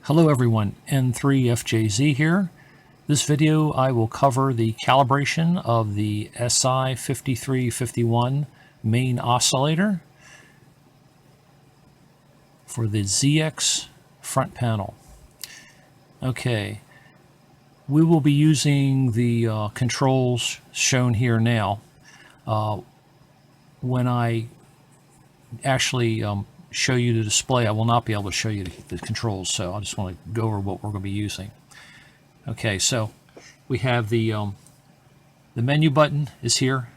Hello everyone, N3FJZ here. This video I will cover the calibration of the Si5351 main oscillator for the ZX front panel. Okay, we will be using the controls shown here now. When I actually show you the display, I will not be able to show you the controls, so I just want to go over what we're going to be using. Okay, so we have the menu button is here,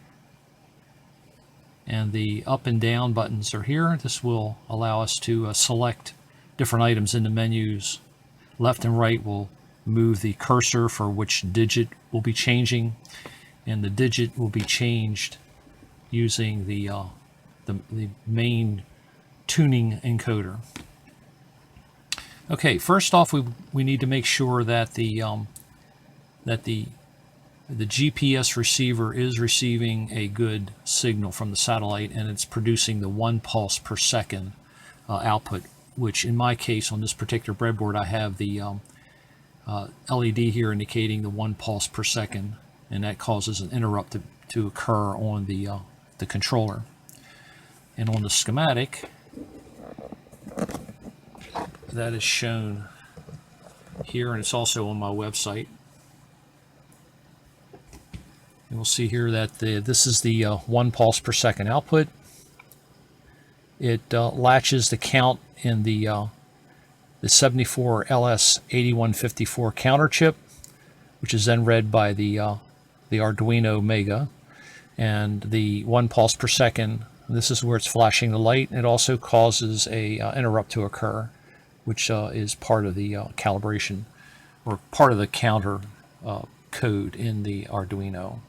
and the up and down buttons are here. This will allow us to select different items in the menus. Left and right will move the cursor for which digit will be changing, and the digit will be changed using the main tuning encoder. Okay, first off, we need to make sure that the GPS receiver is receiving a good signal from the satellite, and it's producing the 1 pulse per second output, which in my case on this particular breadboard I have the LED here indicating the 1 pulse per second, and that causes an interrupt to occur on the controller. And on the schematic, that is shown here, and it's also on my website. And we'll see here that this is the 1 pulse per second output. It latches the count in the 74LS8154 counter chip, which is then read by the Arduino Mega, and the 1 pulse per second. This is where it's flashing the light. It also causes a interrupt to occur, which is part of the calibration, or part of the counter code in the Arduino.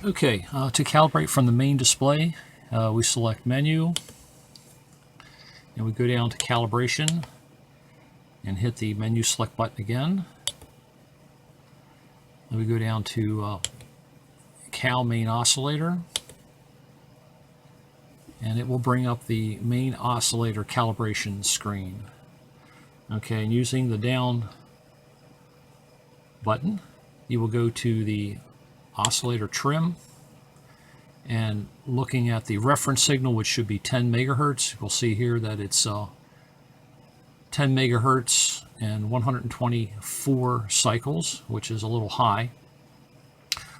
Okay, to calibrate from the main display, we select Menu, and we go down to Calibration, and hit the Menu Select button again. And we go down to Cal Main Oscillator, and it will bring up the main oscillator calibration screen. Okay, and using the down button, you will go to the oscillator trim, and looking at the reference signal, which should be 10 megahertz, we'll see here that it's 10 megahertz and 124 cycles, which is a little high.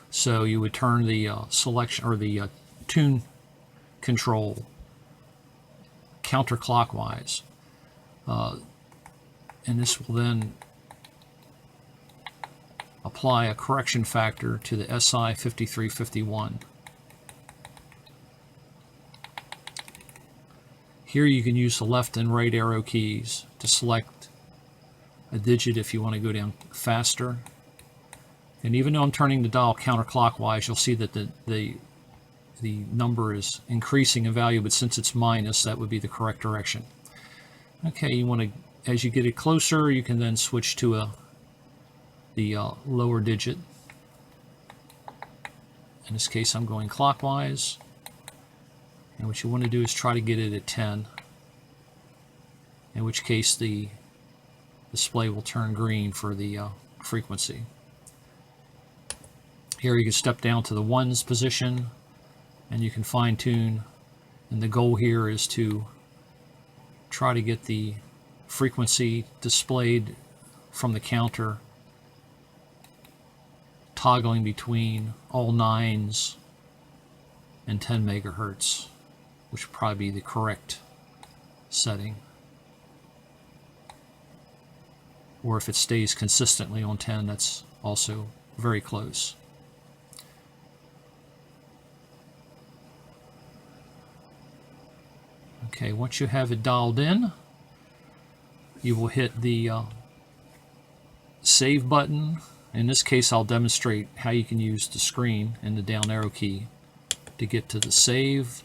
So you would turn the selection, or the tune control, counterclockwise, and this will then apply a correction factor to the Si5351. Here you can use the left and right arrow keys to select a digit if you want to go down faster. And even though I'm turning the dial counterclockwise, you'll see that the number is increasing in value, but since it's minus, that would be the correct direction. Okay, you want to, as you get it closer, you can then switch to the lower digit. In this case, I'm going clockwise, and what you want to do is try to get it at 10, in which case the display will turn green for the frequency. Here you can step down to the ones position, and you can fine tune, and the goal here is to try to get the frequency displayed from the counter toggling between all 9s and 10 megahertz, which would probably be the correct setting. Or if it stays consistently on 10, that's also very close. Okay, once you have it dialed in, you will hit the Save button. In this case, I'll demonstrate how you can use the screen and the down arrow key to get to the Save,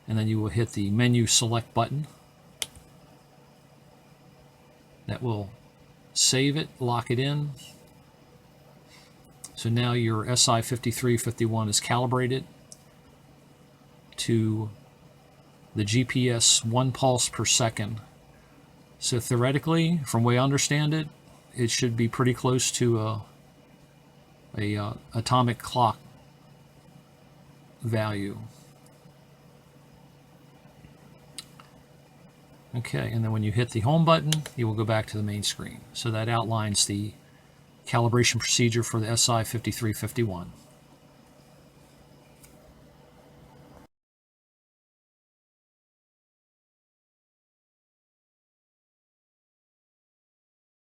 and then you will hit the Menu Select button. That will save it, lock it in. So now your Si5351 is calibrated to the GPS 1 pulse per second. So theoretically, from the way I understand it, it should be pretty close to a atomic clock value. Okay, and then when you hit the home button, you will go back to the main screen. So that outlines the calibration procedure for the Si5351.